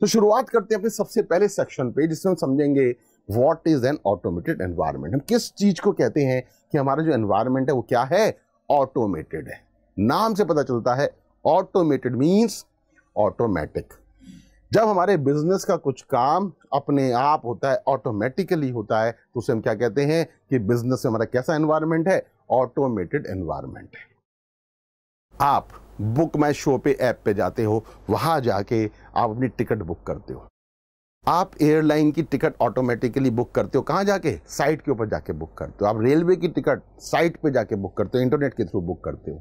तो शुरुआत करते हैं अपने सबसे पहले सेक्शन पे, जिसमें हम समझेंगे what is an automated environment. हम किस चीज को कहते हैं कि हमारा जो एनवायरनमेंट है वो क्या है, ऑटोमेटेड है। नाम से पता चलता है ऑटोमेटेड मींस ऑटोमेटिक। जब हमारे बिजनेस का कुछ काम अपने आप होता है, ऑटोमेटिकली होता है, तो उसे हम क्या कहते हैं कि बिजनेस में हमारा कैसा एनवायरनमेंट है, ऑटोमेटेड एनवायरनमेंट है। आप बुक माई शो पे ऐप पे जाते हो, वहां जाके आप अपनी टिकट बुक करते हो। आप एयरलाइन की टिकट ऑटोमेटिकली बुक करते हो, कहां जाके, साइट के ऊपर जाके बुक करते हो। आप रेलवे की टिकट साइट पे जाके बुक करते हो, इंटरनेट के थ्रू बुक करते हो।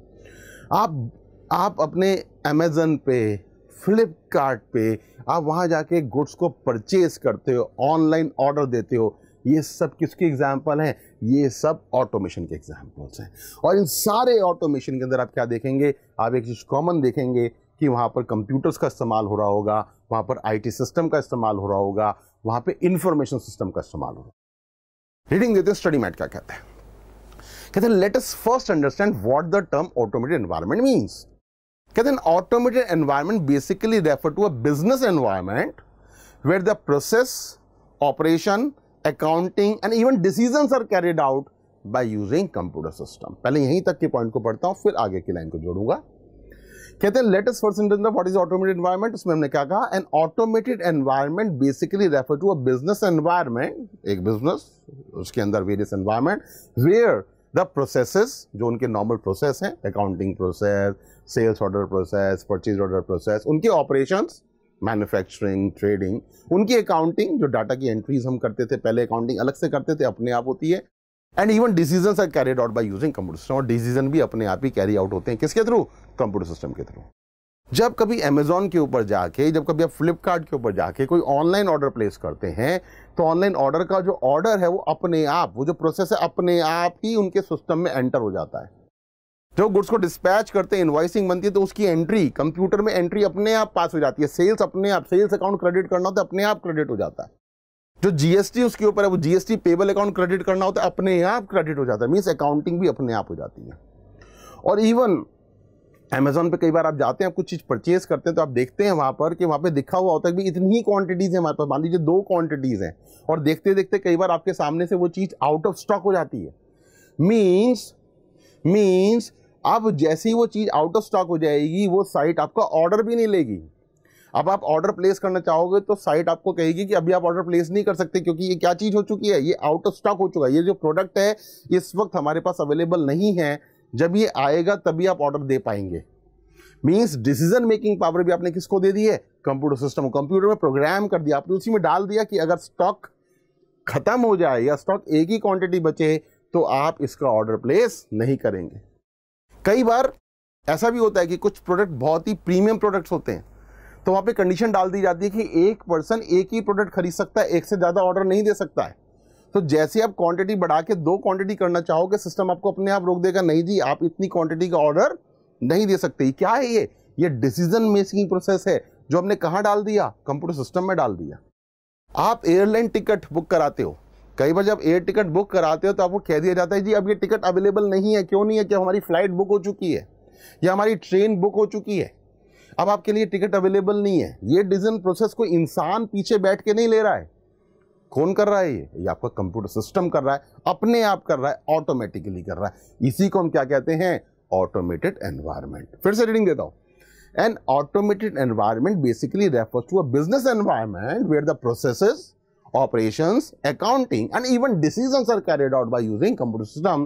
आप अपने अमेजन पे, फ्लिपकार्ट पे, आप वहां जाके गुड्स को परचेज करते हो, ऑनलाइन ऑर्डर देते हो। ये सब किसके एग्जाम्पल हैं, ये सब ऑटोमेशन के एग्जाम्पल्स हैं। और इन सारे ऑटोमेशन के अंदर आप क्या देखेंगे, आप एक चीज कॉमन देखेंगे कि वहां पर कंप्यूटर्स का इस्तेमाल हो रहा होगा, वहां पर आईटी सिस्टम का इस्तेमाल हो रहा होगा, वहां पे इंफॉर्मेशन सिस्टम का इस्तेमाल हो रहा होगा। रीडिंग देते हैं स्टडी मैट क्या कहते हैं। कहते हैं let us first understand what the term automated environment means. कहते हैं automated environment basically refer to a business environment where the process, operation, accounting and even decisions are carried out by using computer system। पहले यहीं तक के point को पढ़ता हूं, फिर आगे की लाइन को जोड़ूंगा। कहते हैं let us first understand what is automated environment. उसमें हमने क्या कहा, an automated environment basically refer to a business environment, एक बिजनेस, उसके अंदर various environment where the processes, जो उनके नॉर्मल प्रोसेस हैं, accounting process, sales order process, purchase order process, उनके ऑपरेशंस, मैन्युफैक्चरिंग, ट्रेडिंग, उनकी अकाउंटिंग, जो डाटा की एंट्रीज हम करते थे पहले, अकाउंटिंग अलग से करते थे, अपने आप होती है। And even decisions are carried out by using computer system, और डिसीजन भी अपने आप ही कैरी आउट होते हैं, किसके थ्रू, कंप्यूटर सिस्टम के थ्रू। जब कभी अमेजॉन के ऊपर जाके, जब कभी आप फ्लिपकार्ट के ऊपर जाके कोई ऑनलाइन ऑर्डर प्लेस करते हैं, तो ऑनलाइन ऑर्डर का जो ऑर्डर है वो अपने आप, वो जो प्रोसेस है अपने आप ही उनके सिस्टम में एंटर हो जाता है। जो गुड्स को डिस्पैच करते हैं, इनवॉइसिंग बनती है, तो उसकी एंट्री कंप्यूटर में एंट्री अपने आप पास हो जाती है। सेल्स अपने आप, सेल्स अकाउंट क्रेडिट करना होता है, अपने आप क्रेडिट हो जाता है। जो जीएसटी उसके ऊपर है, वो जीएसटी पेबल अकाउंट क्रेडिट करना होता है, अपने आप क्रेडिट हो जाता है। मींस अकाउंटिंग भी अपने आप हो जाती है। और इवन अमेजॉन पे कई बार आप जाते हैं, आप कुछ चीज परचेज करते हैं, तो आप देखते हैं वहां पर कि वहां पे लिखा हुआ होता है कि इतनी ही क्वांटिटीज है हमारे पास, मान लीजिए 2 क्वांटिटीज हैं, और देखते देखते कई बार आपके सामने से वो चीज आउट ऑफ स्टॉक हो जाती है। मींस अब जैसे ही वो चीज आउट ऑफ स्टॉक हो जाएगी, वो साइट आपका ऑर्डर भी नहीं लेगी। अब आप ऑर्डर प्लेस करना चाहोगे तो साइट आपको कहेगी कि अभी आप ऑर्डर प्लेस नहीं कर सकते, क्योंकि ये क्या चीज हो चुकी है, ये आउट ऑफ स्टॉक हो चुका है, ये जो प्रोडक्ट है इस वक्त हमारे पास अवेलेबल नहीं है, जब ये आएगा तभी आप ऑर्डर दे पाएंगे। मींस डिसीजन मेकिंग पावर भी आपने किसको दे दी है, कंप्यूटर सिस्टम को। कंप्यूटर में प्रोग्राम कर दिया आपने, उसी में डाल दिया कि अगर स्टॉक खत्म हो जाए या स्टॉक एक ही क्वांटिटी बचे तो आप इसका ऑर्डर प्लेस नहीं करेंगे। कई बार ऐसा भी होता है कि कुछ प्रोडक्ट बहुत ही प्रीमियम प्रोडक्ट्स होते हैं, तो वहां पे कंडीशन डाल दी जाती है कि एक पर्सन एक ही प्रोडक्ट खरीद सकता है, एक से ज्यादा ऑर्डर नहीं दे सकता है। तो जैसे आप क्वांटिटी बढ़ा के 2 क्वांटिटी करना चाहोगे, सिस्टम आपको अपने आप रोक देगा, नहीं जी आप इतनी क्वांटिटी का ऑर्डर नहीं दे सकते। क्या है ये डिसीजन मेकिंग प्रोसेस है, जो हमने कहां डाल दिया, कंप्यूटर सिस्टम में डाल दिया। आप एयरलाइन टिकट बुक कराते हो, कई बार जब एयर टिकट बुक कराते हो तो आपको कह दिया जाता है जी अब ये टिकट अवेलेबल नहीं है। क्यों नहीं है, क्या हमारी फ्लाइट बुक हो चुकी है या हमारी ट्रेन बुक हो चुकी है, अब आपके लिए टिकट अवेलेबल नहीं है। ये डिसीजन प्रोसेस को इंसान पीछे बैठ के नहीं ले रहा है। कौन कर रहा है, ये आपका कंप्यूटर सिस्टम कर रहा है, अपने आप कर रहा है, ऑटोमेटिकली कर रहा है। इसी को हम क्या कहते हैं, ऑटोमेटेड एनवायरनमेंट। फिर से रीडिंग देता हूं। An automated environment basically refers to a business environment where the processes, operations, accounting and even decisions are carried out by using computer system,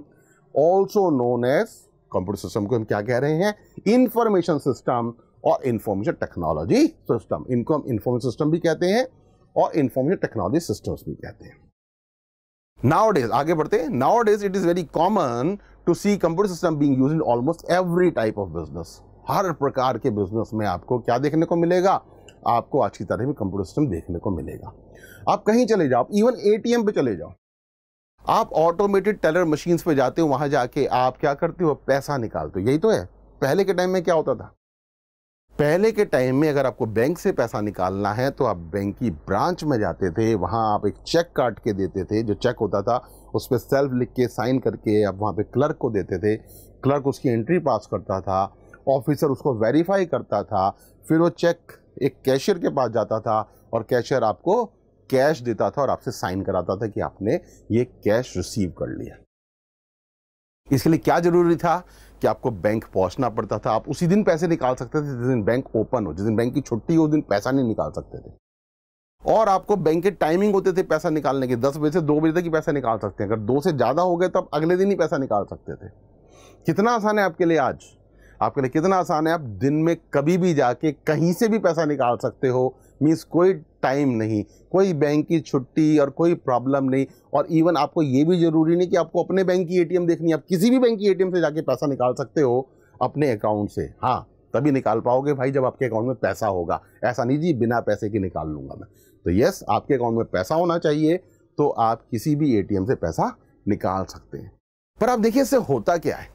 also known as computer system को हम क्या कह रहे हैं, information system और information technology system। इनको हम information system भी कहते हैं और information technology systems भी कहते हैं। Nowadays आगे बढ़ते हैं। Nowadays it is very common to see computer system being used in almost every type of business। हर प्रकार के बिजनेस में आपको क्या देखने को मिलेगा, आपको आज की तारीख में कंप्यूटर सिस्टम देखने को मिलेगा। आप कहीं चले जाओ, इवन एटीएम पे चले जाओ, आप ऑटोमेटेड टेलर मशीन्स पे जाते हो, वहां जाके आप क्या करते हो, पैसा निकालते हो। यही तो है। पहले के टाइम में क्या होता था, पहले के टाइम में अगर आपको बैंक से पैसा निकालना है तो आप बैंक की ब्रांच में जाते थे, वहां आप एक चेक काट के देते थे। जो चेक होता था उस पर सेल्फ लिख के साइन करके आप वहां पे क्लर्क को देते थे, क्लर्क उसकी एंट्री पास करता था, ऑफिसर उसको वेरीफाई करता था, फिर वो चेक एक कैशियर के पास जाता था और कैशियर आपको कैश देता था और आपसे साइन कराता था कि आपने ये कैश रिसीव कर लिया। इसके लिए क्या जरूरी था कि आपको बैंक पहुंचना पड़ता था। आप उसी दिन पैसे निकाल सकते थे जिस दिन बैंक ओपन हो, जिस दिन बैंक की छुट्टी हो, उस दिन पैसा नहीं निकाल सकते थे। और आपको बैंक के टाइमिंग होते थे पैसा निकालने के, 10 बजे से 2 बजे तक ही पैसा निकाल सकते हैं। अगर 2 से ज्यादा हो गए तो आप अगले दिन ही पैसा निकाल सकते थे। कितना आसान है आपके लिए आज, आपके लिए कितना आसान है। आप दिन में कभी भी जाके कहीं से भी पैसा निकाल सकते हो। मीन्स कोई टाइम नहीं, कोई बैंक की छुट्टी और कोई प्रॉब्लम नहीं। और इवन आपको ये भी जरूरी नहीं कि आपको अपने बैंक की एटीएम देखनी है, आप किसी भी बैंक की एटीएम से जाके पैसा निकाल सकते हो अपने अकाउंट से। हाँ, तभी निकाल पाओगे भाई जब आपके अकाउंट में पैसा होगा। ऐसा नहीं जी बिना पैसे के निकाल लूंगा मैं। तो यस, आपके अकाउंट में पैसा होना चाहिए तो आप किसी भी एटीएम से पैसा निकाल सकते हैं। पर आप देखिए इससे होता क्या है।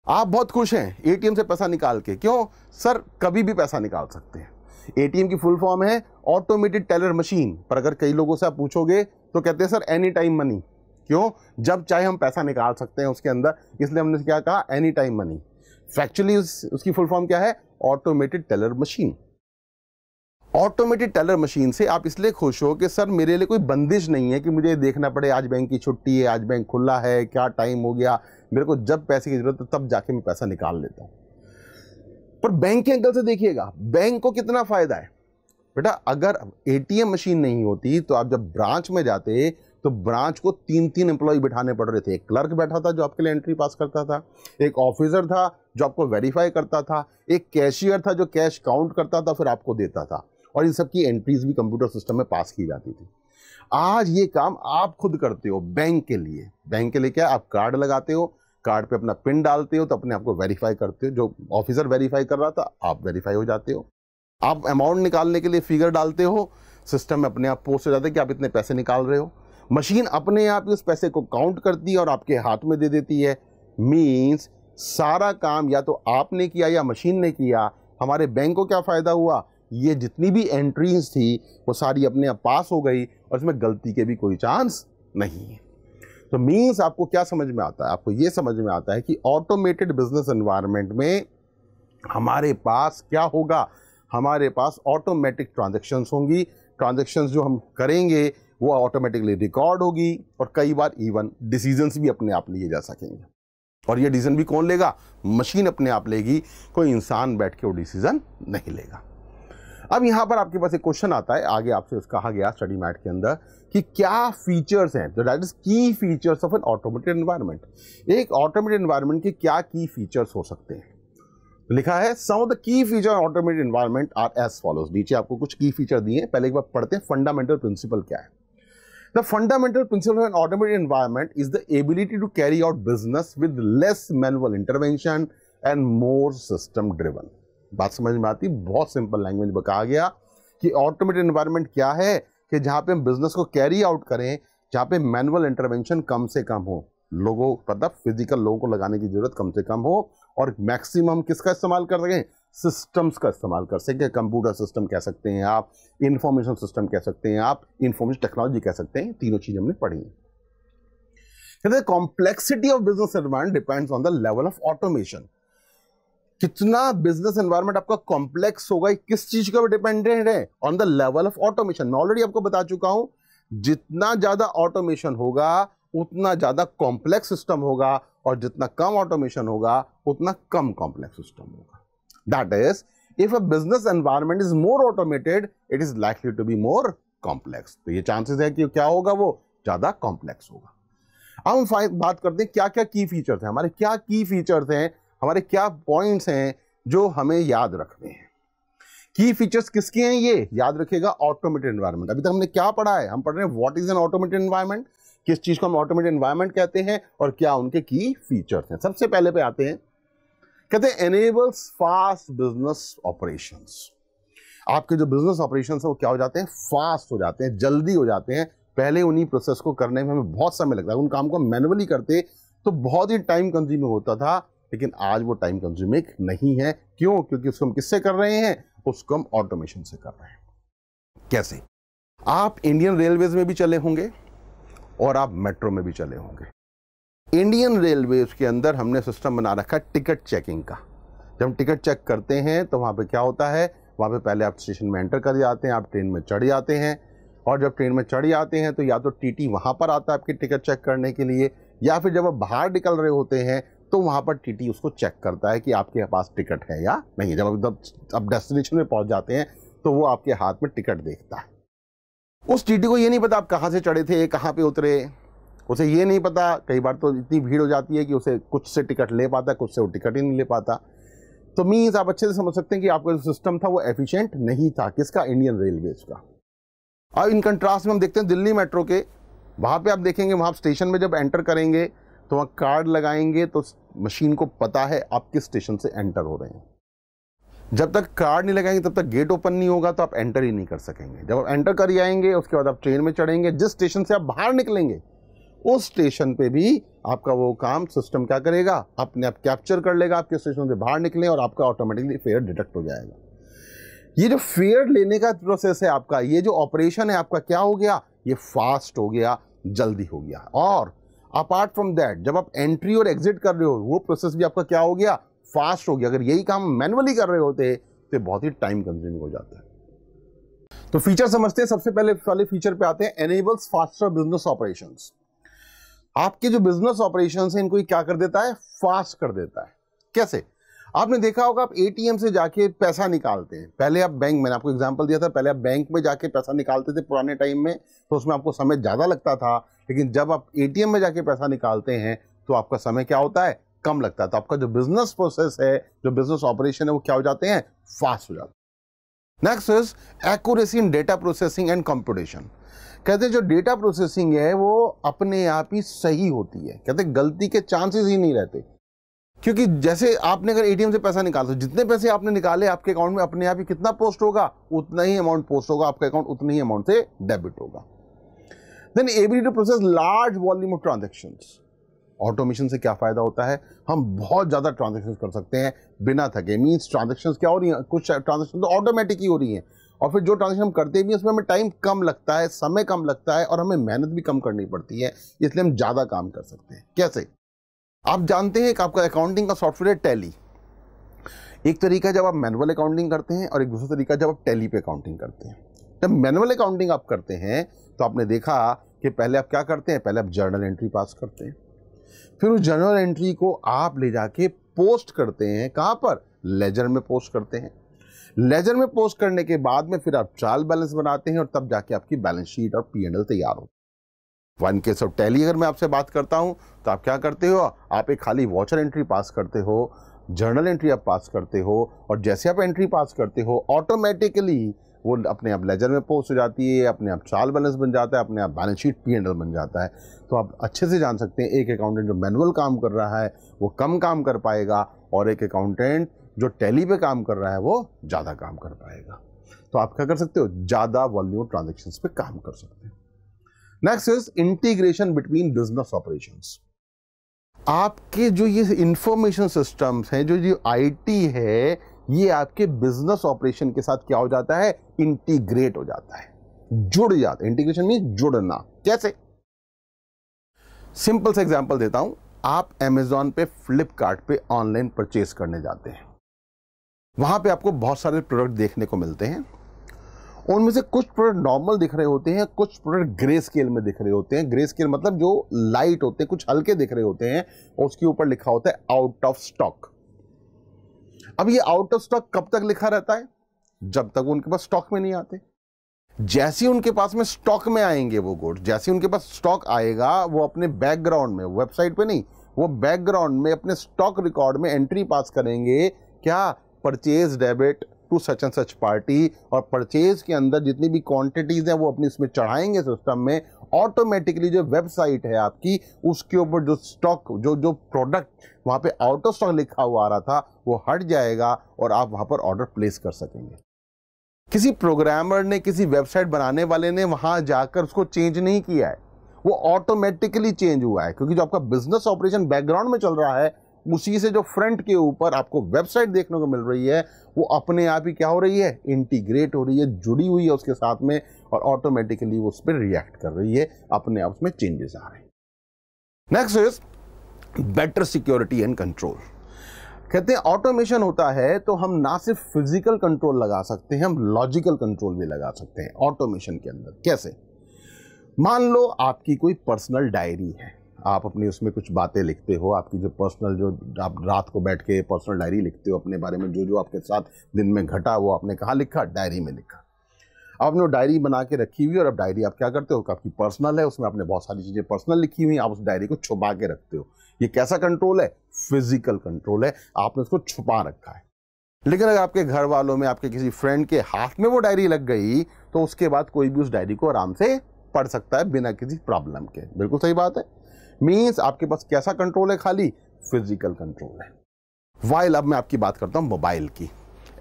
आप बहुत खुश हैं एटीएम से पैसा निकाल के, क्यों सर? कभी भी पैसा निकाल सकते हैं। एटीएम की फुल फॉर्म है ऑटोमेटेड टेलर मशीन। पर अगर कई लोगों से आप पूछोगे तो कहते हैं सर एनी टाइम मनी। क्यों? जब चाहे हम पैसा निकाल सकते हैं उसके अंदर, इसलिए हमने क्या कहा, एनी टाइम मनी। फैक्चुअली उसकी फुल फॉर्म क्या है? Automated teller machine. Automated teller machine से आप इसलिए खुश हो कि सर मेरे लिए कोई बंदिश नहीं है कि मुझे देखना पड़े आज बैंक की छुट्टी है, आज बैंक खुला है, क्या टाइम हो गया। मेरे को जब पैसे की जरूरत है तब जाके मैं पैसा निकाल लेता हूं। पर बैंक के एंगल से देखिएगा, बैंक को कितना फायदा है बेटा। अगर एटीएम मशीन नहीं होती तो आप जब ब्रांच में जाते तो ब्रांच को 3-3 एम्प्लॉय बिठाने पड़ रहे थे। एक क्लर्क बैठा था जो आपके लिए एंट्री पास करता था, एक ऑफिसर था जो आपको वेरीफाई करता था, एक कैशियर था जो कैश काउंट करता था फिर आपको देता था, और इन सब की एंट्रीज भी कंप्यूटर सिस्टम में पास की जाती थी। आज ये काम आप खुद करते हो बैंक के लिए। बैंक के लिए क्या, आप कार्ड लगाते हो, कार्ड पे अपना पिन डालते हो तो अपने आप को वेरीफाई करते हो। जो ऑफिसर वेरीफाई कर रहा था आप वेरीफाई हो जाते हो। आप अमाउंट निकालने के लिए फिगर डालते हो, सिस्टम में अपने आप पोस्ट हो जाता है कि आप इतने पैसे निकाल रहे हो। मशीन अपने आप उस पैसे को काउंट करती है और आपके हाथ में दे देती है। मीन्स सारा काम या तो आपने किया या मशीन ने किया। हमारे बैंक को क्या फायदा हुआ, ये जितनी भी एंट्रीज थी वो सारी अपने आप पास हो गई और इसमें गलती के भी कोई चांस नहीं है। तो मीन्स आपको क्या समझ में आता है, आपको ये समझ में आता है कि ऑटोमेटेड बिजनेस एनवायरनमेंट में हमारे पास क्या होगा, हमारे पास ऑटोमेटिक ट्रांजैक्शंस होंगी। ट्रांजैक्शंस जो हम करेंगे वो ऑटोमेटिकली रिकॉर्ड होगी और कई बार इवन डिसीजंस भी अपने आप लिए जा सकेंगे। और ये डिसीजन भी कौन लेगा, मशीन अपने आप लेगी, कोई इंसान बैठ के वो डिसीजन नहीं लेगा। अब यहां पर आपके पास एक क्वेश्चन आता है, आगे आपसे कहा गया स्टडी मैट के अंदर कि क्या फीचर्स हैं, दैट इज की features of N automated environment. एक ऑटोमेटेड एनवायरनमेंट के क्या की फीचर्स हो सकते हैं। तो लिखा है some of the key feature of automated environment are as follows. नीचे आपको कुछ की फीचर दिए हैं, पहले एक बार पढ़ते हैं फंडामेंटल प्रिंसिपल क्या है। The fundamental principle of an automated environment is the ability to carry out business with less manual intervention and more system driven। बात समझ में आती, बहुत सिंपल लैंग्वेज में कहा गया कि ऑटोमेटेड एनवायरनमेंट क्या है कि जहां पे हम बिजनेस को कैरी आउट करें, जहां पे मैनुअल इंटरवेंशन कम से कम हो, लोगों मतलब फिजिकल लोगों को लगाने की जरूरत कम से कम हो, और मैक्सिमम किसका इस्तेमाल कर सकें, सिस्टम्स का इस्तेमाल कर सकें। कंप्यूटर सिस्टम कह सकते हैं आप, इंफॉर्मेशन सिस्टम कह सकते हैं आप, इंफॉर्मेशन टेक्नोलॉजी कह सकते हैं। तीनों चीजें हमने पढ़ी हैं। कहते हैं complexity of business environment depends on the level of automation. कितना बिजनेस एनवायरनमेंट आपका कॉम्प्लेक्स होगा किस चीज का डिपेंडेंट है, on the level of automation. मैं ऑलरेडी आपको बता चुका हूं, जितना ज्यादा ऑटोमेशन होगा उतना ज्यादा कॉम्प्लेक्स सिस्टम होगा, और जितना कम ऑटोमेशन होगा उतना कम कॉम्प्लेक्स सिस्टम होगा। That is, if a business environment is more automated it is likely to be more complex. तो ये चांसेस है कि क्या होगा, वो ज्यादा कॉम्प्लेक्स होगा। अब हम बात करते हैं क्या क्या की फीचर्स हैं हमारे, क्या की फीचर्स हैं हमारे, क्या पॉइंट्स हैं जो हमें याद रखने हैं। की फीचर्स किसके हैं, ये याद रखिएगा, ऑटोमेटेड एनवायरनमेंट। अभी तक हमने क्या पढ़ा है, हम पढ़ रहे हैं what is an automated environment, किस चीज को हम ऑटोमेटेड एनवायरनमेंट कहते हैं और क्या उनके की फीचर्स हैं। सबसे पहले पे आते हैं, कहते हैं एनेबल्स फास्ट बिजनेस ऑपरेशंस। आपके जो बिजनेस ऑपरेशंस है वो क्या हो जाते हैं, फास्ट हो जाते हैं, जल्दी हो जाते हैं। पहले उन्हीं प्रोसेस को करने में हमें बहुत समय लगता है, उन काम को मैनुअली करते तो बहुत ही टाइम कंज्यूमिंग होता था, लेकिन आज वो टाइम कंज्यूमिंग नहीं है। क्यों? क्योंकि उसको हम किससे कर रहे हैं, उसको हम ऑटोमेशन से कर रहे हैं। कैसे? आप इंडियन रेलवेज में भी चले होंगे और आप मेट्रो में भी चले होंगे। इंडियन रेलवेज के अंदर हमने सिस्टम बना रखा है टिकट चेकिंग का। जब हम टिकट चेक करते हैं तो वहां पे क्या होता है, वहाँ पे पहले आप स्टेशन में एंटर कर जाते हैं, आप ट्रेन में चढ़ जाते हैं, और जब ट्रेन में चढ़ जाते हैं तो या तो टीटी वहाँ पर आता है आपकी टिकट चेक करने के लिए, या फिर जब आप बाहर निकल रहे होते हैं तो वहाँ पर टीटी उसको चेक करता है कि आपके पास टिकट है या नहीं। जब आप डेस्टिनेशन में पहुँच जाते हैं तो वो आपके हाथ में टिकट देखता है। उस टीटी को ये नहीं पता आप कहाँ से चढ़े थे, कहाँ पे उतरे, उसे ये नहीं पता। कई बार तो इतनी भीड़ हो जाती है कि उसे कुछ से टिकट ले पाता है, कुछ से वो टिकट ही नहीं ले पाता। तो मीन्स आप अच्छे से समझ सकते हैं कि आपका जो सिस्टम था वो एफिशिएंट नहीं था। किसका? इंडियन रेलवेज का। अब इन कंट्रास्ट में हम देखते हैं दिल्ली मेट्रो के। वहाँ पे आप देखेंगे, वहाँ स्टेशन में जब एंटर करेंगे तो वहाँ कार्ड लगाएंगे तो मशीन को पता है आप किस स्टेशन से एंटर हो रहे हैं। जब तक कार्ड नहीं लगाएंगे तब तक गेट ओपन नहीं होगा, तो आप एंटर ही नहीं कर सकेंगे। जब आप एंटर कर जाएंगे उसके बाद आप ट्रेन में चढ़ेंगे, जिस स्टेशन से आप बाहर निकलेंगे उस स्टेशन पे भी आपका वो काम सिस्टम क्या करेगा, अपने आप कैप्चर कर लेगा आपके स्टेशन से बाहर निकले, और आपका ऑटोमेटिकली फेयर डिटेक्ट हो जाएगा। ये जो फेयर लेने का प्रोसेस है आपका, ये जो ऑपरेशन है आपका, क्या हो गया, ये फास्ट हो गया, जल्दी हो गया। और अपार्ट फ्रॉम दैट जब आप एंट्री और एग्जिट कर रहे हो वो प्रोसेस भी आपका क्या हो गया, फास्ट हो गया। अगर यही काम मैनुअली कर रहे होते तो बहुत ही टाइम कंज्यूमिंग हो जाता है। तो फीचर समझते हैं। सबसे पहले वाले फीचर पे आते हैं, एनेबल्स फास्टर बिजनेस ऑपरेशंस। आपके जो बिजनेस ऑपरेशंस हैं इनको क्या कर देता है, फास्ट कर देता है। कैसे? आपने देखा होगा आप एटीएम से जाके पैसा निकालते हैं। पहले आप बैंक, मैंने आपको एग्जांपल दिया था, पहले आप बैंक में जाके पैसा निकालते थे पुराने टाइम में, तो उसमें आपको समय ज़्यादा लगता था। लेकिन जब आप एटीएम में जाके पैसा निकालते हैं तो आपका समय क्या होता है, कम लगता है। तो आपका जो बिजनेस प्रोसेस है, जो बिजनेस ऑपरेशन है, वो क्या हो जाते हैं, फास्ट हो जाते हैं। Next is accuracy in data processing and computation. कहते हैं जो डेटा प्रोसेसिंग है वो अपने आप ही सही होती है। कहते हैं गलती के चांसेस ही नहीं रहते, क्योंकि जैसे आपने अगर एटीएम से पैसा निकाला तो जितने पैसे आपने निकाले आपके अकाउंट में अपने आप ही कितना पोस्ट होगा, उतना ही अमाउंट पोस्ट होगा, आपका अकाउंट उतनी ही अमाउंट से डेबिट होगा। Then ability to process large volume of transactions. Automation से क्या फायदा होता है, हम बहुत ज्यादा ट्रांजैक्शन कर सकते हैं बिना थके। मींस ट्रांजैक्शन क्या हो रही है, कुछ ट्रांजैक्शन तो ऑटोमेटिक ही हो रही है, और फिर जो ट्रांजैक्शन हम करते भी उसमें हमें टाइम कम लगता है, समय कम लगता है, और हमें मेहनत भी कम करनी पड़ती है, इसलिए हम ज्यादा काम कर सकते हैं। कैसे? आप जानते हैं कि आपका अकाउंटिंग का सॉफ्टवेयर है टैली। एक तरीका जब आप मैनुअल अकाउंटिंग करते हैं और एक दूसरा तरीका जब आप टैली पे अकाउंटिंग करते हैं। जब मैनुअल अकाउंटिंग आप करते हैं तो आपने देखा कि पहले आप क्या करते हैं, पहले आप जर्नल एंट्री पास करते हैं, फिर उस जर्नल एंट्री को आप ले जाके पोस्ट करते हैं। कहाँ पर? लेजर में पोस्ट करते हैं। लेजर में पोस्ट करने के बाद में फिर आप ट्रायल बैलेंस बनाते हैं, और तब जाके आपकी बैलेंस शीट और P&L तैयार हो। वन केस ऑफ टैली अगर मैं आपसे बात करता हूं तो आप क्या करते हो, आप एक खाली वॉचर एंट्री पास करते हो, जर्नल एंट्री आप पास करते हो, और जैसे आप एंट्री पास करते हो ऑटोमेटिकली वो अपने आप लेजर में पोस्ट हो जाती है, अपने आप ट्रायल बैलेंस बन जाता है, अपने आप बैलेंस शीट P&L बन जाता है। तो आप अच्छे से जान सकते हैं एक अकाउंटेंट जो मैनुअल काम कर रहा है वो कम काम कर पाएगा, और एक अकाउंटेंट जो टैली पे काम कर रहा है वो ज़्यादा काम कर पाएगा। तो आप क्या कर सकते हो, ज़्यादा वॉल्यूम ट्रांजेक्शन्स पे काम कर सकते हो। Next is integration between business operations. आपके जो ये इंफॉर्मेशन सिस्टम्स हैं, जो आईटी है, ये आपके बिजनेस ऑपरेशन के साथ क्या हो जाता है, इंटीग्रेट हो जाता है, जुड़ जाता है। इंटीग्रेशन मीन जुड़ना। कैसे? सिंपल सा एग्जांपल देता हूं। आप Amazon पे, फ्लिपकार्ट पे ऑनलाइन परचेज करने जाते हैं, वहां पे आपको बहुत सारे प्रोडक्ट देखने को मिलते हैं। उनमें से कुछ प्रोडक्ट नॉर्मल दिख रहे होते हैं, कुछ प्रोडक्ट ग्रे स्केल में दिख रहे होते हैं। ग्रे स्केल मतलब जो लाइट होते हैं, कुछ हल्के दिख रहे होते हैं, और उसके ऊपर लिखा होता है आउट ऑफ स्टॉक। अब ये आउट ऑफ स्टॉक कब तक लिखा रहता है, जब तक उनके पास स्टॉक में नहीं आते। जैसे ही उनके पास में स्टॉक में आएंगे वो गुड्स, जैसे उनके पास स्टॉक आएगा, वो अपने बैकग्राउंड में, वेबसाइट पे नहीं, वो बैकग्राउंड में अपने स्टॉक रिकॉर्ड में एंट्री पास करेंगे, क्या, purchase debit to such and such party, और परचेज के अंदर जितनी भी क्वांटिटीज हैं वो अपनी इसमें चढ़ाएंगे सिस्टम में। ऑटोमेटिकली जो वेबसाइट है आपकी, उसके ऊपर जो स्टॉक, जो प्रोडक्ट वहां पे आउट ऑफ स्टॉक लिखा हुआ आ रहा था वो हट जाएगा, और आप वहां पर ऑर्डर प्लेस कर सकेंगे। किसी प्रोग्रामर ने, किसी वेबसाइट बनाने वाले ने वहां जाकर उसको चेंज नहीं किया है, वो ऑटोमेटिकली चेंज हुआ है, क्योंकि जो आपका बिजनेस ऑपरेशन बैकग्राउंड में चल रहा है उसी से जो फ्रंट के ऊपर आपको वेबसाइट देखने को मिल रही है वो अपने आप ही क्या हो रही है, इंटीग्रेट हो रही है, जुड़ी हुई है उसके साथ में, और ऑटोमेटिकली वो उस पर रिएक्ट कर रही है, अपने आप उसमें चेंजेस आ रहे हैं। Next is better security and control. कहते हैं ऑटोमेशन होता है तो हम ना सिर्फ फिजिकल कंट्रोल लगा सकते हैं, हम लॉजिकल कंट्रोल भी लगा सकते हैं ऑटोमेशन के अंदर। कैसे? मान लो आपकी कोई पर्सनल डायरी है, आप अपनी उसमें कुछ बातें लिखते हो, आपकी जो पर्सनल, जो आप रात को बैठ के पर्सनल डायरी लिखते हो अपने बारे में, जो जो आपके साथ दिन में घटा वो आपने कहाँ लिखा? डायरी में लिखा। आपने वो डायरी बना के रखी हुई, और अब डायरी आप क्या करते हो? आपकी पर्सनल है, उसमें आपने बहुत सारी चीज़ें पर्सनल लिखी हुई, आप उस डायरी को छुपा के रखते हो। ये कैसा कंट्रोल है? फिजिकल कंट्रोल है, आपने उसको छुपा रखा है। लेकिन अगर आपके घर वालों में, आपके किसी फ्रेंड के हाथ में वो डायरी लग गई, तो उसके बाद कोई भी उस डायरी को आराम से पढ़ सकता है बिना किसी प्रॉब्लम के। बिल्कुल सही बात है। मीन्स आपके पास कैसा कंट्रोल है? खाली फिजिकल कंट्रोल है। वाइल अब मैं आपकी बात करता हूं मोबाइल की।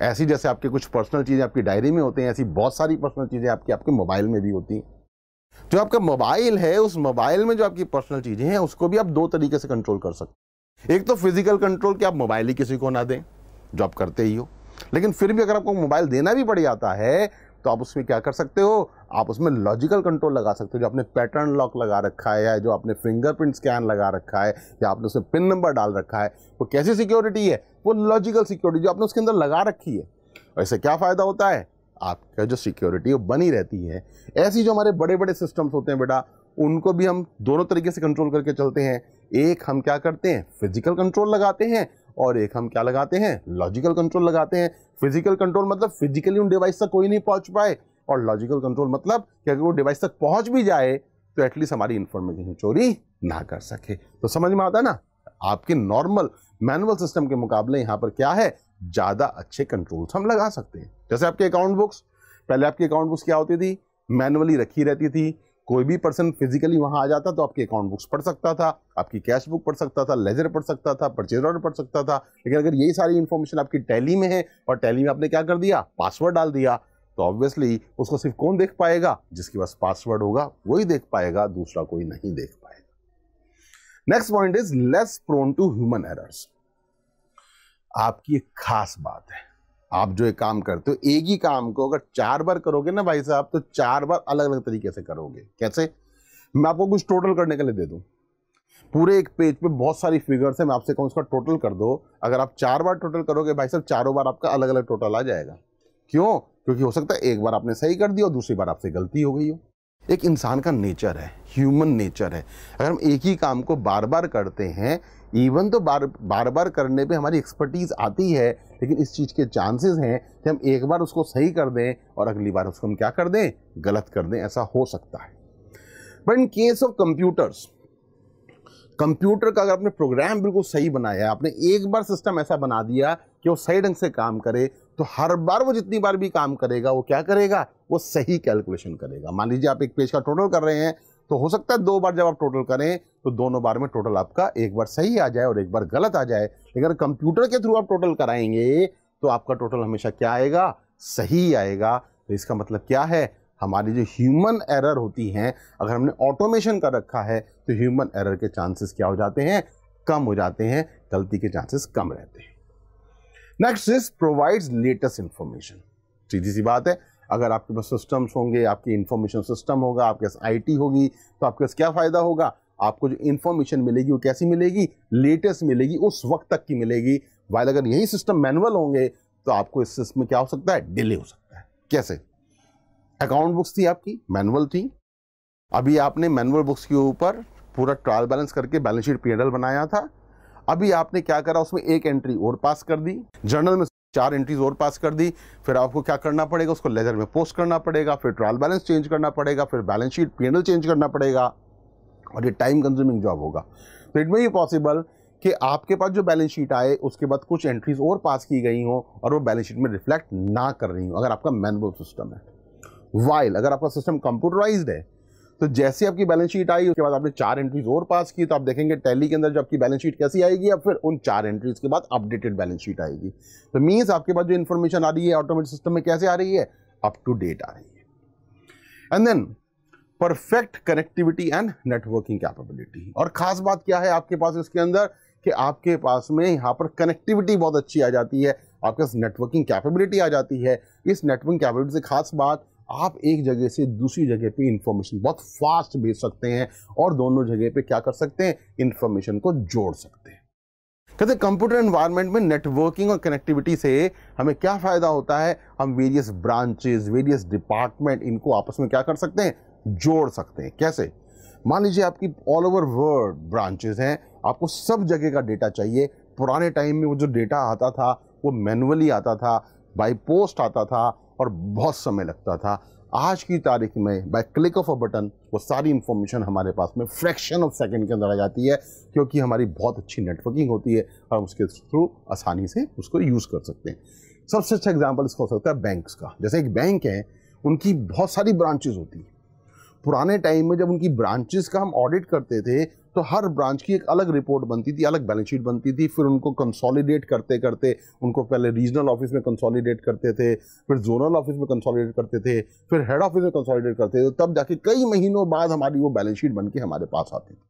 ऐसी जैसे आपके कुछ पर्सनल चीजें आपकी डायरी में होती हैं, ऐसी बहुत सारी पर्सनल चीजें आपके मोबाइल में भी होती हैं। जो आपका मोबाइल है, उस मोबाइल में जो आपकी पर्सनल चीजें हैं, उसको भी आप दो तरीके से कंट्रोल कर सकते हैं। एक तो फिजिकल कंट्रोल, कि आप मोबाइल ही किसी को ना दें, जो आप करते ही हो। लेकिन फिर भी अगर आपको मोबाइल देना भी पड़ जाता है, तो आप उसमें क्या कर सकते हो? आप उसमें लॉजिकल कंट्रोल लगा सकते हो। जो आपने पैटर्न लॉक लगा रखा है, या जो आपने फिंगरप्रिंट स्कैन लगा रखा है, या आपने उसमें पिन नंबर डाल रखा है, वो कैसी सिक्योरिटी है? वो लॉजिकल सिक्योरिटी जो आपने उसके अंदर लगा रखी है। ऐसे क्या फ़ायदा होता है? आपका जो सिक्योरिटी वो बनी रहती है। ऐसी जो हमारे बड़े बड़े सिस्टम्स होते हैं बेटा, उनको भी हम दोनों तरीके से कंट्रोल करके चलते हैं। एक हम क्या करते हैं? फिजिकल कंट्रोल लगाते हैं, और एक हम क्या लगाते हैं? लॉजिकल कंट्रोल लगाते हैं। फिजिकल कंट्रोल मतलब फिजिकली उन डिवाइस तक कोई नहीं पहुंच पाए, और लॉजिकल कंट्रोल मतलब कि अगर वो डिवाइस तक पहुंच भी जाए तो एटलीस्ट हमारी इंफॉर्मेशन चोरी ना कर सके। तो समझ में आता है ना? आपके नॉर्मल मैनुअल सिस्टम के मुकाबले यहाँ पर क्या है? ज़्यादा अच्छे कंट्रोल्स हम लगा सकते हैं। जैसे आपके अकाउंट बुक्स, पहले आपकी अकाउंट बुक्स क्या होती थी? मैनुअली रखी रहती थी। कोई भी पर्सन फिजिकली वहां आ जाता तो आपकी अकाउंट बुक्स पढ़ सकता था, आपकी कैश बुक पढ़ सकता था, लेजर पढ़ सकता था, परचेज ऑर्डर पढ़ सकता था। लेकिन अगर यही सारी इंफॉर्मेशन आपकी टैली में है, और टैली में आपने क्या कर दिया? पासवर्ड डाल दिया, तो ऑब्वियसली उसको सिर्फ कौन देख पाएगा? जिसके पास पासवर्ड होगा वही देख पाएगा, दूसरा कोई नहीं देख पाएगा। Next point is less prone to human errors. आपकी एक खास बात है, आप जो एक काम करते हो, एक ही काम को अगर 4 बार करोगे ना भाई साहब, तो 4 बार अलग अलग तरीके से करोगे। कैसे? मैं आपको कुछ टोटल करने के लिए दे दूं, पूरे एक पेज पे बहुत सारी फिगर्स है, मैं आपसे कहूं इसका टोटल कर दो। अगर आप 4 बार टोटल करोगे भाई साहब, चारों बार आपका अलग अलग टोटल आ जाएगा। क्यों? क्योंकि हो सकता है एक बार आपने सही कर दिया और दूसरी बार आपसे गलती हो गई हो। एक इंसान का नेचर है, ह्यूमन नेचर है। अगर हम एक ही काम को बार बार करते हैं, इवन तो बार बार करने पे हमारी एक्सपर्टीज आती है, लेकिन इस चीज़ के चांसेस हैं कि हम एक बार उसको सही कर दें और अगली बार उसको हम क्या कर दें? गलत कर दें। ऐसा हो सकता है। But in case of computers, computer का अगर आपने प्रोग्राम बिल्कुल सही बनाया है, आपने एक बार सिस्टम ऐसा बना दिया कि वो सही ढंग से काम करे, तो हर बार वो जितनी बार भी काम करेगा वो क्या करेगा? वो सही कैलकुलेशन करेगा। मान लीजिए आप एक पेज का टोटल कर रहे हैं, तो हो सकता है 2 बार जब आप टोटल करें तो दोनों बार में टोटल आपका एक बार सही आ जाए और एक बार गलत आ जाए। लेकिन अगर कंप्यूटर के थ्रू आप टोटल कराएंगे तो आपका टोटल हमेशा क्या आएगा? सही आएगा। तो इसका मतलब क्या है? हमारी जो ह्यूमन एरर होती हैं, अगर हमने ऑटोमेशन कर रखा है तो ह्यूमन एरर के चांसेस क्या हो जाते हैं? कम हो जाते हैं, गलती के चांसेस कम रहते हैं। Next is provides latest information. सीधी सी बात है, अगर आपके पास सिस्टम्स होंगे, आपकी इंफॉर्मेशन सिस्टम होगा, आपके पास आईटी होगी, तो आपके पास क्या फायदा होगा? आपको जो इंफॉर्मेशन मिलेगी वो कैसी मिलेगी? लेटेस्ट मिलेगी, उस वक्त तक की मिलेगी। वाइल अगर यही सिस्टम मैनुअल होंगे तो आपको इस सिस्टम में क्या हो सकता है? डिले हो सकता है। कैसे? अकाउंट बुक्स थी आपकी, मैनुअल थी, अभी आपने मैनुअल बुक्स के ऊपर पूरा ट्रायल बैलेंस करके बैलेंस शीट P&L बनाया था। अभी आपने क्या करा? उसमें एक एंट्री और पास कर दी, जर्नल में 4 एंट्रीज और पास कर दी। फिर आपको क्या करना पड़ेगा? उसको लेजर में पोस्ट करना पड़ेगा, फिर ट्रायल बैलेंस चेंज करना पड़ेगा, फिर बैलेंस शीट P&L चेंज करना पड़ेगा, और ये टाइम कंज्यूमिंग जॉब होगा। तो इट में ही पॉसिबल कि आपके पास जो बैलेंस शीट आए उसके बाद कुछ एंट्रीज और पास की गई हों और वो बैलेंस शीट में रिफ्लेक्ट ना कर रही हो, अगर आपका मैनुअल सिस्टम है। वाइल अगर आपका सिस्टम कंप्यूटराइज्ड है, तो जैसे आपकी बैलेंस शीट आई उसके बाद आपने 4 एंट्रीज और पास की, तो आप देखेंगे टैली के अंदर जो आपकी बैलेंस शीट कैसी आएगी, अब फिर उन 4 एंट्रीज के बाद अपडेटेड बैलेंस शीट आएगी। तो मींस आपके पास जो इन्फॉर्मेशन आ रही है ऑटोमेटिक सिस्टम में कैसे आ रही है? अप टू डेट आ रही है। And then perfect connectivity and networking capability. और खास बात क्या है आपके पास इसके अंदर? कि आपके पास में यहाँ पर कनेक्टिविटी बहुत अच्छी आ जाती है, आपके पास नेटवर्किंग कैपेबिलिटी आ जाती है। इस नेटवर्किंग कैपेबिलिटी से खास बात, आप एक जगह से दूसरी जगह पे इंफॉर्मेशन बहुत फास्ट भेज सकते हैं और दोनों जगह पे क्या कर सकते हैं? इंफॉर्मेशन को जोड़ सकते हैं। कहते हैं कंप्यूटर एनवायरनमेंट में नेटवर्किंग और कनेक्टिविटी से हमें क्या फायदा होता है, हम वेरियस ब्रांचेस, वेरियस डिपार्टमेंट, इनको आपस में क्या कर सकते हैं, जोड़ सकते हैं। कैसे? मान लीजिए आपकी ऑल ओवर वर्ल्ड ब्रांचेस हैं, आपको सब जगह का डेटा चाहिए। पुराने टाइम में वो जो डेटा आता था वो मैनुअली आता था, बाय पोस्ट आता था और बहुत समय लगता था। आज की तारीख में by click of a button वो सारी इंफॉर्मेशन हमारे पास में फ्रैक्शन ऑफ सेकंड के अंदर आ जाती है, क्योंकि हमारी बहुत अच्छी नेटवर्किंग होती है और उसके थ्रू आसानी से उसको यूज़ कर सकते हैं। सबसे अच्छा एग्जांपल इसका हो सकता है बैंक्स का। जैसे एक बैंक है, उनकी बहुत सारी ब्रांचेज होती हैं। पुराने टाइम में जब उनकी ब्रांचेस का हम ऑडिट करते थे तो हर ब्रांच की एक अलग रिपोर्ट बनती थी, अलग बैलेंस शीट बनती थी। फिर उनको कंसोलिडेट करते करते उनको पहले रीजनल ऑफिस में कंसोलिडेट करते थे, फिर जोनल ऑफिस में कंसोलिडेट करते थे, फिर हेड ऑफिस में कंसोलिडेट करते थे, तब जाके कई महीनों बाद हमारी वो बैलेंस शीट बन के हमारे पास आती थी।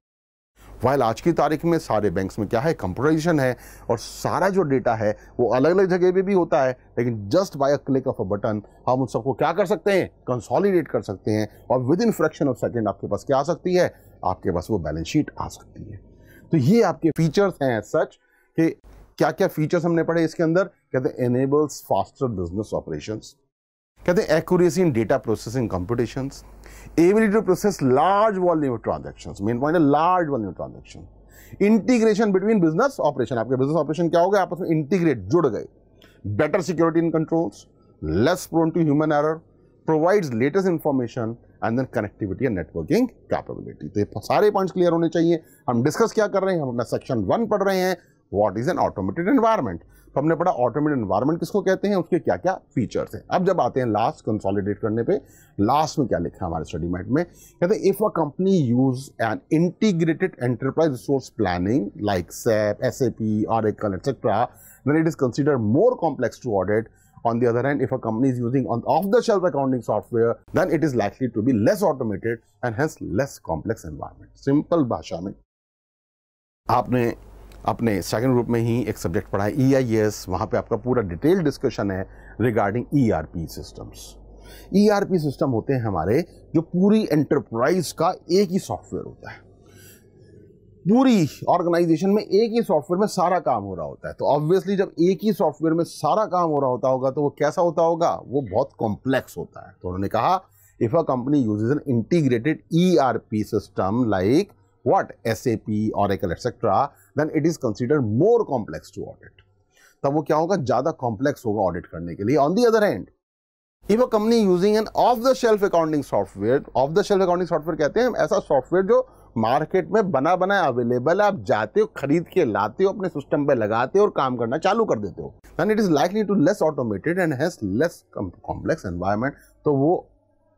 वाइल आज की तारीख में सारे बैंक्स में क्या है, कंप्यूटराइजेशन है और सारा जो डेटा है वो अलग अलग जगह पे भी होता है, लेकिन just by a click of a button हम उन सबको क्या कर सकते हैं, कंसोलिडेट कर सकते हैं और with in fraction of second आपके पास क्या आ सकती है, आपके पास वो बैलेंस शीट आ सकती है। तो ये आपके फीचर्स हैं सच कि क्या क्या फीचर्स हमने पढ़े इसके अंदर। कहते हैं एनेबल्स फास्टर बिजनेस ऑपरेशंस, कहते हैं accuracy in data processing computations, ability to process large volume of transactions, main point है large volume of transaction, integration between business operation, आपके बिजनेस ऑपरेशन क्या हो गए, आपस में इंटीग्रेट, जुड़ गए, better security in controls, less prone to human error, provides latest information and then connectivity and networking capability. तो ये सारे पॉइंट्स क्लियर होने चाहिए। हम डिस्कस क्या कर रहे हैं, हम अपना सेक्शन 1 पढ़ रहे हैं, what is an automated environment. तो हमने पढ़ा ऑटोमेटेड एनवायरनमेंट किसको कहते हैं, उसके क्या क्या फीचर्स हैं। अब जब आते हैं लास्ट कंसोलिडेट करने पे, लास्ट में क्या लिखा है हमारे स्टडी मैट में, कहते हैं if a company use an integrated enterprise resource planning like SAP, SAP, Oracle, etc., then it is considered more complex to audit. On the other hand, if a company is using off-the-shelf accounting software, then it is likely to be less automated and hence less complex environment. Simple भाषा में आपने अपने second group में ही एक subject पढ़ा है EIS, वहाँ पे आपका पूरा डिटेल डिस्कशन है regarding ERP systems. ERP system होते हैं हमारे जो पूरी एंटरप्राइज का एक ही सॉफ्टवेयर होता है, पूरी ऑर्गेनाइजेशन में एक ही सॉफ्टवेयर में सारा काम हो रहा होता है। तो ऑब्वियसली जब एक ही सॉफ्टवेयर में सारा काम हो रहा होगा तो वो कैसा होता होगा, वो बहुत कॉम्प्लेक्स होता है। तो उन्होंने कहा if a company uses an integrated ERP system like what SAP, Oracle, etc., then it is considered more complex to audit. तब वो क्या होगा, ज्यादा कॉम्प्लेक्स होगा ऑडिट करने के लिए। On the other hand if a company using an off the shelf accounting software, off the shelf accounting software कहते हैं ऐसा सॉफ्टवेयर जो मार्केट में बना बनाया अवेलेबल है, आप जाते हो, खरीद के लाते हो, अपने सिस्टम पे लगाते हो और काम करना चालू कर देते हो, then it is likely to less automated and has less complex environment. तो वो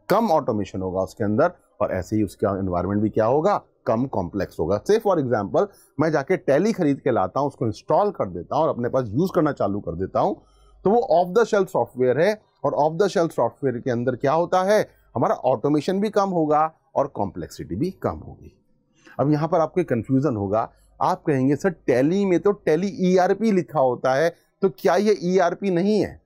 कम ऑटोमेशन होगा उसके अंदर और ऐसे ही उसका एनवायरनमेंट भी क्या होगा, कम कॉम्प्लेक्स होगा। से फॉर एग्जांपल मैं जाके टैली खरीद के लाता हूं, उसको इंस्टॉल कर देता हूं और अपने पास यूज करना चालू कर देता हूं, तो वो ऑफ द शेल्फ सॉफ्टवेयर है और ऑफ द शेल्फ सॉफ्टवेयर के अंदर क्या होता है, हमारा ऑटोमेशन भी कम होगा और कॉम्प्लेक्सिटी भी कम होगी। अब यहां पर आपको कंफ्यूजन होगा, आप कहेंगे सर टैली में तो टैली ERP लिखा होता है, तो क्या ये ERP नहीं है?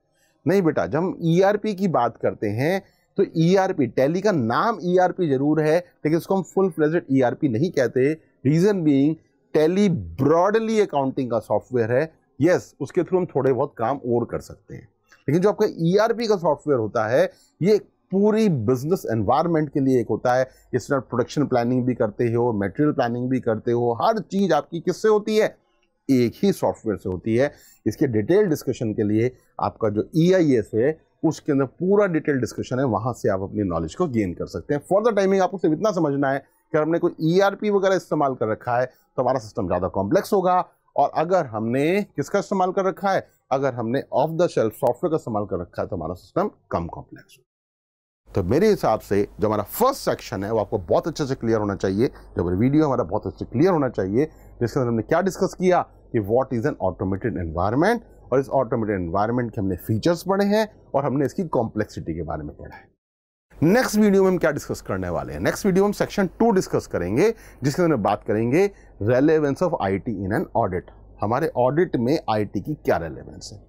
नहीं बेटा, जब हम ERP की बात करते हैं तो ERP, टैली का नाम ERP जरूर है लेकिन उसको हम फुल फ्लेज्ड ERP नहीं कहते। Reason being Tally broadly accounting का सॉफ्टवेयर है। यस, उसके थ्रू हम थोड़े बहुत काम और कर सकते हैं, लेकिन जो आपका ERP का सॉफ्टवेयर होता है ये पूरी बिजनेस एनवायरनमेंट के लिए एक होता है। इसमें प्रोडक्शन प्लानिंग भी करते हो, मटेरियल प्लानिंग भी करते हो, हर चीज आपकी किससे होती है, एक ही सॉफ्टवेयर से होती है। इसके डिटेल डिस्कशन के लिए आपका जो EIS है उसके अंदर पूरा डिटेल डिस्कशन है, वहां से आप अपनी नॉलेज को गेन कर सकते हैं। फॉर द टाइमिंग आपको सिर्फ इतना समझना है कि हमने कोई ERP वगैरह इस्तेमाल कर रखा है तो हमारा सिस्टम ज़्यादा कॉम्प्लेक्स होगा, और अगर हमने किसका इस्तेमाल कर रखा है, अगर हमने ऑफ द शेल्फ सॉफ्टवेयर का इस्तेमाल कर रखा है तो हमारा सिस्टम कम कॉम्प्लेक्स होगा। तो मेरे हिसाब से जो हमारा फर्स्ट सेक्शन है वो आपको बहुत अच्छे से क्लियर होना चाहिए, जो वीडियो हमारा बहुत अच्छे से क्लियर होना चाहिए, जिसके अंदर हमने क्या डिस्कस किया कि what is an automated environment, और इस ऑटोमेटेड एनवायरनमेंट के हमने फीचर्स पढ़े हैं और हमने इसकी कॉम्प्लेक्सिटी के बारे में पढ़ा है। नेक्स्ट वीडियो में हम क्या डिस्कस करने वाले हैं, नेक्स्ट वीडियो में सेक्शन 2 डिस्कस करेंगे, जिसके अंदर बात करेंगे relevance of IT in an audit. हमारे ऑडिट में IT की क्या रेलेवेंस है।